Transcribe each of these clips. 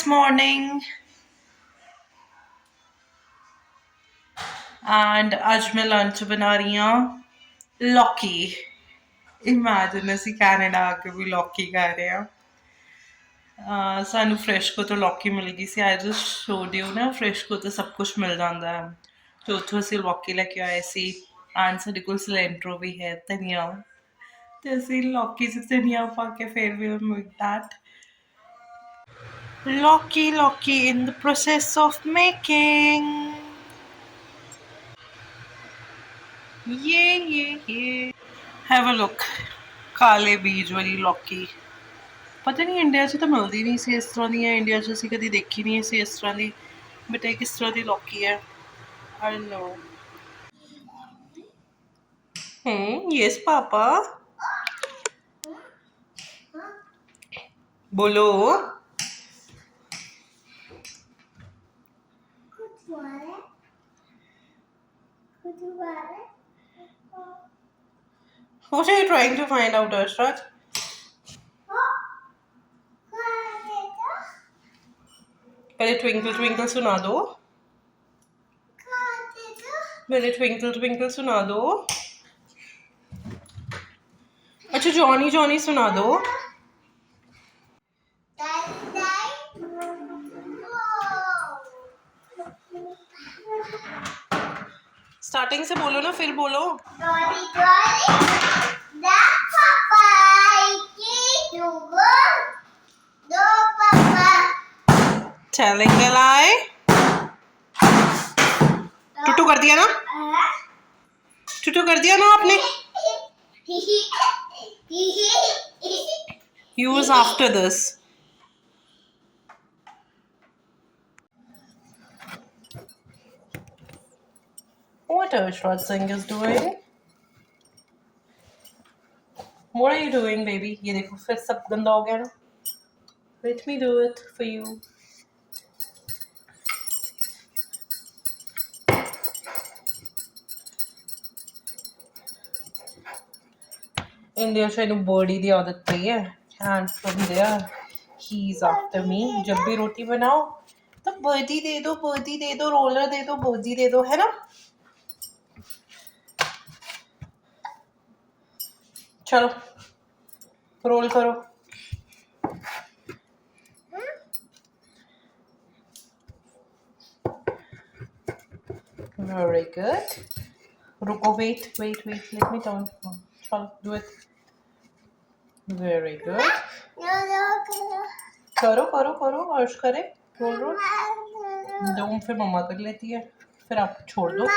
Morning and आज मैं lunch बना रही हूँ लौकी। इमेजिन ਅਸੀਂ कनाडा आके भी लौकी खा रहे हैं। ਸਾਨੂੰ फ्रेश को तो लौकी मिल गई सी। आई जस्ट शोड यू ना फ्रेश को तो सब कुछ मिल जाता है। तो ਉੱਥੋਂ ਅਸੀਂ लौकी लेके आए सी एंड ਸਾਡੇ ਕੋਲ सिलेंडरो भी है धनिया ਤੇ ਅਸੀਂ लौकी से धनिया पा के फिर we'll make that lौकी in the process of making ये हैव अ लुक। काले बीज वाली लौकी पता नहीं इंडिया 'ਚ ਤਾਂ ਮਿਲਦੀ ਨਹੀਂ ਸੀ ਇਸ ਤਰ੍ਹਾਂ ਦੀ। ਇੰਡੀਆ 'ਚ ਅਸੀਂ ਕਦੀ ਦੇਖੀ ਨਹੀਂ ਸੀ ਇਸ ਤਰ੍ਹਾਂ ਦੀ। ਬਟ ਇਹ ਕਿਸ ਤਰ੍ਹਾਂ ਦੀ ਲੌਕੀ ਹੈ I don't know. Yes papa बोलो। What are you trying to find out, Ashraf? पहले ट्विंकल ट्विंकल सुना दो। पहले ट्विंकल ट्विंकल सुना दो। अच्छा जॉनी जॉनी सुना दो। स्टार्टिंग से बोलो ना फिर बोलो। Telling a lie। टुटू कर दिया ना। टुटू कर दिया ना आपने। Use after this। What Arshad Singh is doing? What are you doing, baby? ये देखो फिर सब गंदा हो गया ना। Let me do it for you। India से इन्हें बॉडी दी आदत पई है and from there he's after me। जब भी रोटी बनाओ तो बर्दी दे दो रोलर दे दो बर्दी दे दो, है ना। चलो रोल करो। Very good. रुको वेट लेट मी टर्न। चलो डू इट। Very good. करो अर्श करे। रोल दो फिर मम्मा कर लेती है फिर आप छोड़ दो।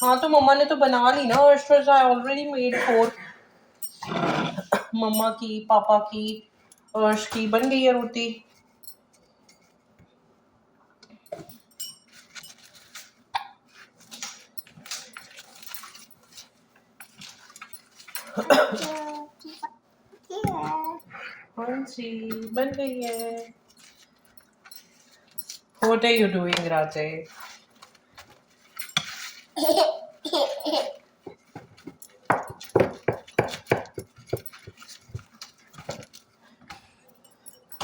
हाँ तो मम्मा ने तो बना ली ना। अर्श आई ऑलरेडी मेड 4। मम्मा की पापा की अर्श की बन गई है रोटी। हाँ जी बन गई है। What are you doing, Rajay?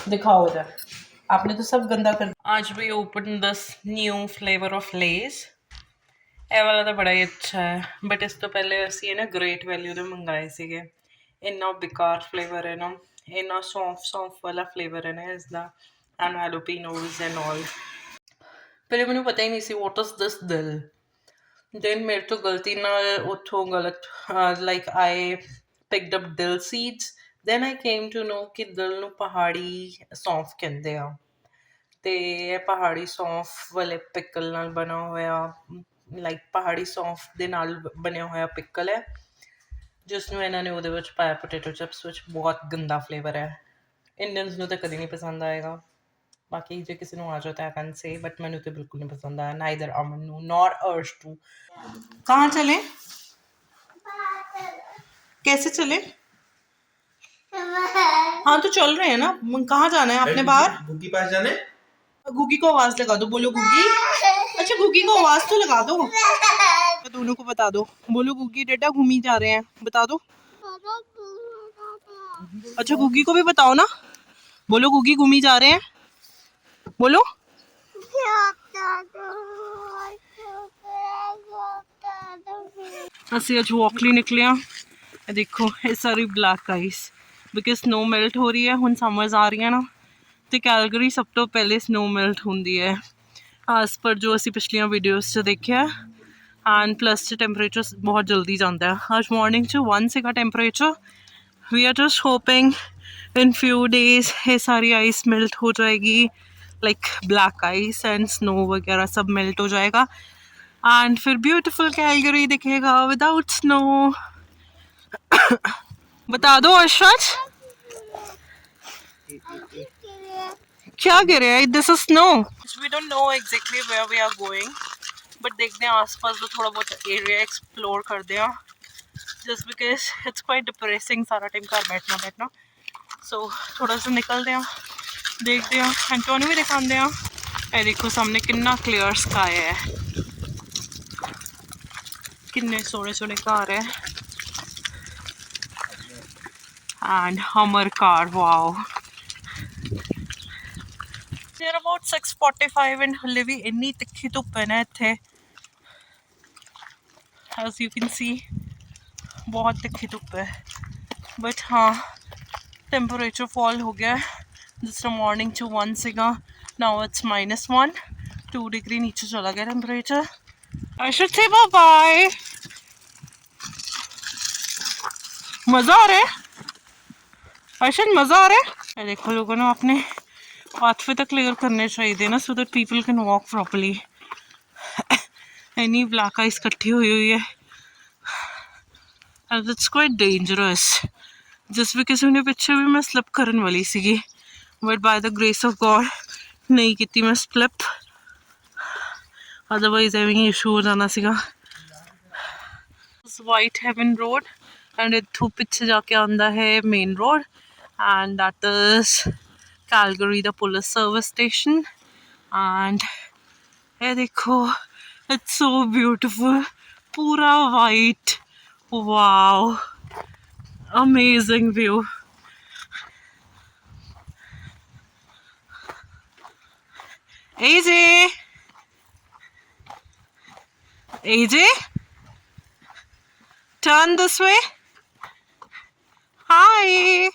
दिखाओ इधर। आपने तो सब गंदा कर। आज भी open this new flavour of less. ਇਹ ਵਾਲਾ ਤਾਂ ਬੜਾ ਹੀ ਅੱਛਾ ਹੈ ਬਟ ਇਸ ਤੋਂ ਪਹਿਲੇ ਅਸੀਂ ਇਹ ਨਾ ਗ੍ਰੇਟ ਵੈਲਿਊ ਦੇ ਮੰਗਾਏ ਸੀਗੇ। ਇੰਨਾ ਬੇਕਾਰ ਫਲੇਵਰ ਹੈ ਨਾ। ਇੰਨਾ ਸੌਂਫ ਵਾਲਾ ਫਲੇਵਰ ਹੈ ਨਾ ਇਸਦਾ ਐਂਡ ਹੈਲੋਪੀਨੋਜ਼ ਐਂਡ ਆਲ। ਪਹਿਲੇ ਮੈਨੂੰ ਪਤਾ ਹੀ ਨਹੀਂ ਸੀ ਵਾਟ ਇਜ਼ ਦਿਸ ਦਿਲ। ਦੈਨ ਮੇਰੇ ਤੋਂ ਗਲਤੀ ਨਾਲ ਉੱਥੋਂ ਗਲਤ like I picked up dill seeds. Then I came to know ਕਿ ਦਿਲ ਨੂੰ ਪਹਾੜੀ ਸੌਂਫ ਕਹਿੰਦੇ ਆ ਤੇ ਇਹ ਪਹਾੜੀ ਸੌਂਫ ਵਾਲੇ ਪਿਕਲ ਨਾਲ ਬਣਾ ਹੋਇਆ ਲਾਈਕ ਪਹਾੜੀ ਸੌਂਫ ਦੇ ਨਾਲ ਬਣਿਆ ਹੋਇਆ ਪਿਕਲ ਹੈ ਜਿਸ ਨੂੰ ਇਹਨਾਂ ਨੇ ਉਹਦੇ ਵਿੱਚ ਪਾਇਆ ਪੋਟੇਟੋ ਚਿਪਸ ਵਿੱਚ। ਬਹੁਤ ਗੰਦਾ ਫਲੇਵਰ ਹੈ। ਇੰਡੀਅਨਸ ਨੂੰ ਤਾਂ ਕਦੇ ਨਹੀਂ ਪਸੰਦ ਆਏਗਾ। ਬਾਕੀ ਜੇ ਕਿਸੇ ਨੂੰ ਆ ਜਾਏ ਤਾਂ ਆਈ ਕੈਨ ਸੇ ਬਟ ਮੈਨੂੰ ਤਾਂ ਬਿਲकुल नहीं पसंद आया। नाइदर अमन नू नॉर अर्श टू। कहाँ चले कैसे चले। हाँ तो चल रहे हैं ना। कहाँ जाना है आपने बाहर। गुग्गी पास जाना है। गुग्गी को आवाज लगा दो। बोलो गुग्गी। अच्छा गुग्गी को आवाज तो लगा दो। दोनों को बता दो। बोलो गुग्गी डेटा घूमी जा रहे हैं बता दो। अच्छा गुग्गी को भी बताओ ना। बोलो गुगी घूमी जा रहे हैं, बोलो। ਅਸੀਂ ਅੱਜ ਵਾਕ ਲਈ ਨਿਕਲੇ ਆ। ਇਹ ਦੇਖੋ ਇਹ ਸਾਰੀ black ice because snow melt ਹੋ ਰਹੀ ਹੈ। ਹੁਣ ਸਮਰਸ ਆ ਰਹੀਆਂ ਨਾ ਤੇ ਕੈਲਗਰੀ ਸਭ ਤੋਂ ਪਹਿਲੇ ਸਨੋ ਮੈਲਟ ਹੁੰਦੀ ਹੈ ਐਜ਼ ਪਰ ਜੋ ਅਸੀਂ ਪਿਛਲੀਆਂ ਵੀਡੀਓਜ਼ 'ਚ ਦੇਖਿਆ। ਐਂਡ ਪਲੱਸ 'ਚ ਟੈਂਪਰੇਚਰ ਬਹੁਤ ਜਲਦੀ ਜਾਂਦਾ ਹੈ। ਅੱਜ ਮਾਰਨਿੰਗ 'ਚ 1 ਸੀਗਾ temperature. We are just hoping in few days ये सारी आइस मेल्ट हो जाएगी, like black ice and snow वगैरह सब मेल्ट हो जाएगा एंड फिर ब्यूटीफुल कैलगरी दिखेगा विदाउट स्नो। बता दो अर्शद क्या गिरे? This is snow. We don't know exactly where we are going but देखते हैं आस पास तो थोड़ा बहुत एरिया एक्सप्लोर करते हैं just because it's quite depressing सारा टाइम घर बैठना। सो थोड़ा सा निकलते हैं, देखते हैं, एंटोनी भी दिखाते हैं। ये देखो सामने कितना क्लियर स्काई है, कितने सोने सोने घर है and Hummer car wow. There about 6:45 and हले भी इन्नी तिखी धुप है ना इत्थे, एज यू कैन सी बहुत तिखी धुप है। बट हाँ टेम्परेचर फॉल हो गया है। जिस तरह मॉर्निंग 1 सीगा नाउ इट्स -1 2 डिग्री नीचे चला गया temperature. I should say bye. मज़ा आ रहा है अर्शद, मज़ा आ रहा है। देखो लोगों ने अपने पाथवे तक क्लियर करने चाहिए ना so that people can walk properly. Any black ice इकट्ठी हुई है and it's quite dangerous just because उन्हें पिछे भी मैं स्लिप करने वाली सी but by the grace of God नहीं की मैं स्लिप, अदरवाइज एवं इशू हो जाना सीगा। वाइट हेवन रोड एंड इतों पिछे जाके आंदा है main road and that is Calgary the police service station. And ये देखो इट्स सो ब्यूटिफुल, पूरा white, wow amazing view. AJ AJ turn this way. Hi,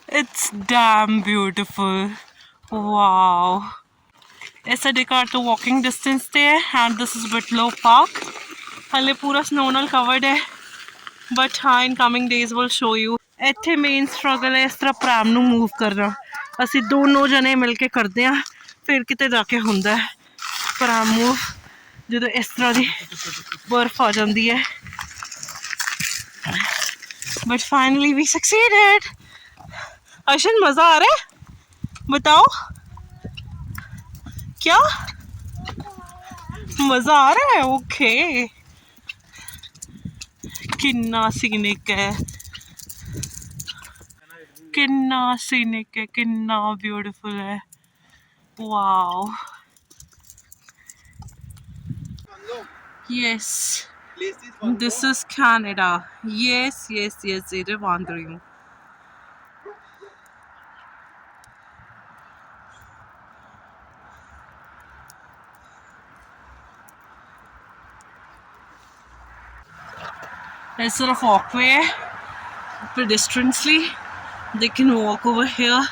it's damn beautiful, wow। ऐसा डिकार तो walking distance ते है एंड दिस इज बिटलो पार्क। हाले पूरा snow नाल कवर्ड है बट हाँ in coming days will show you. इत्थे मेन स्ट्रगल है इस तरह प्रैम नू मूव करना, असी दोनों जने मिल के करते हैं फिर किते जाके हुंदा है प्रैम मूव जो इस तरह की बर्फ आ जाती है। But finally we succeeded. Arshad मज़ा आ रहा है? बताओ क्या मज़ा आ रहा है? ओके किन्ना सीनिक है, किन्ना सीनिक है, किन्ना ब्यूटीफुल है, wow. Yes this is Canada. Yes yes yes ये मान रही हूँ। There's sort of walkway pedestriansly, they can walk over here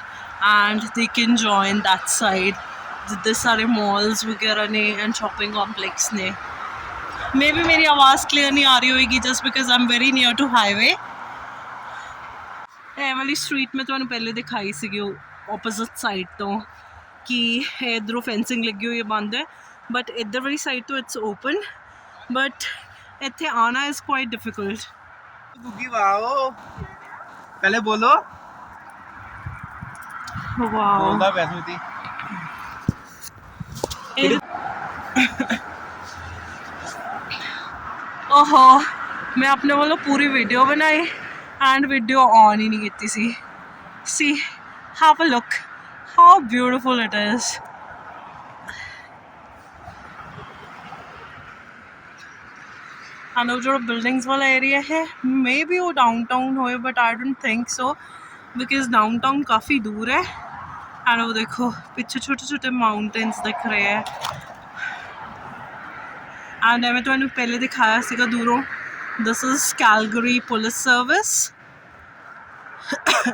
and they can join that side जितने सारे मॉल्स वगैरह ने एंड शॉपिंग कॉम्प्लेक्स ने। मे बी मेरी आवाज़ क्लियर नहीं आ रही होगी just because I am very near to highway. ये वाली स्ट्रीट में तो पहले दिखाई सी ओपोजिट साइड तो कि इधरों फेंसिंग लगी हुई है बंद है बट इधर वाली साइड तो इट्स ओपन बट इत्थे आना इज क्वाइट डिफिकल्ट। वाओ पहले बोलो वाओ ओहो मैं अपने वालों पूरी वीडियो बनाई एंड वीडियो ऑन ही नहीं की see have a look how beautiful it is. And वो जो बिल्डिंग्स वाला एरिया है मे बी वो डाउनटाउन हो but I don't think so because downtown काफ़ी दूर है एंड वो देखो पीछे छोटे छोटे माउंटेन्स दिख रहे हैं एंड मैं ਤੁਹਾਨੂੰ ਪਹਿਲੇ ਦਿਖਾਇਆ ਸੀਗਾ ਦੂਰੋਂ this is Calgary police service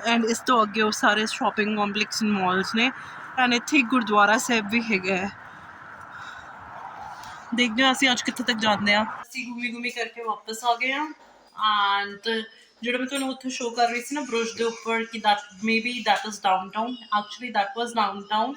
and ਇਸ ਤੋਂ ਅੱਗੇ ਉਹ ਸਾਰੇ ਸ਼ਾਪਿੰਗ ਕੰਪਲੈਕਸ ਐਂਡ ਮਾਲਸ ਨੇ ਐਂਡ ਇੱਥੇ ਗੁਰਦੁਆਰਾ ਸਾਹਿਬ ਵੀ ਹੈਗਾ ਹੈ ਦੇਖਦੇ ਹਾਂ ਅਸੀਂ ਅੱਜ ਕਿੱਥੇ ਤੱਕ ਜਾਂਦੇ ਹਾਂ ਅਸੀਂ ਘੁੰਮੀ ਕਰਕੇ ਵਾਪਸ ਆ ਗਏ ਹਾਂ ਐਂਡ ਜਿਹੜਾ ਮੈਂ ਤੁਹਾਨੂੰ ਉੱਥੇ ਸ਼ੋਅ ਕਰ ਰਹੀ ਸੀ ਨਾ ਬਰੁਸ਼ ਦੇ ਉੱਪਰ ਕਿ that may be that is downtown actually that was downtown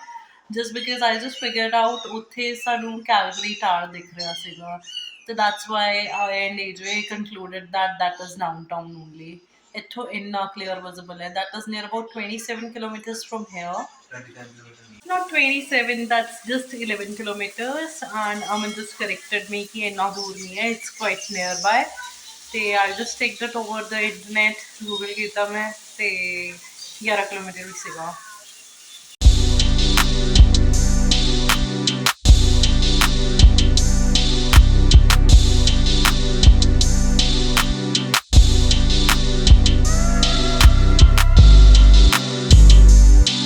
just because I just figured out ਉੱਥੇ ਸਾਨੂੰ ਕੈਲਗਰੀ ਟਾਵਰ ਦਿਖ ਰਿਹਾ ਸੀਗਾ ਤੇ that's why I and AJ concluded that that is downtown only ਇੱਥੋਂ ਇੰਨਾ ਕਲੀਅਰ ਵਿਜ਼ੀਬਲ ਹੈ that is near about 27 kilometres from here not 27, that's just 11 kilometers and Aman just corrected me कि इतना दूर नहीं है, it's quite nearby ਤੇ I just checked it over the internet Google ਕੀਤਾ ਮੈਂ ਤੇ 11 ਕਿਲੋਮੀਟਰ ਵੀ ਸੀਗਾ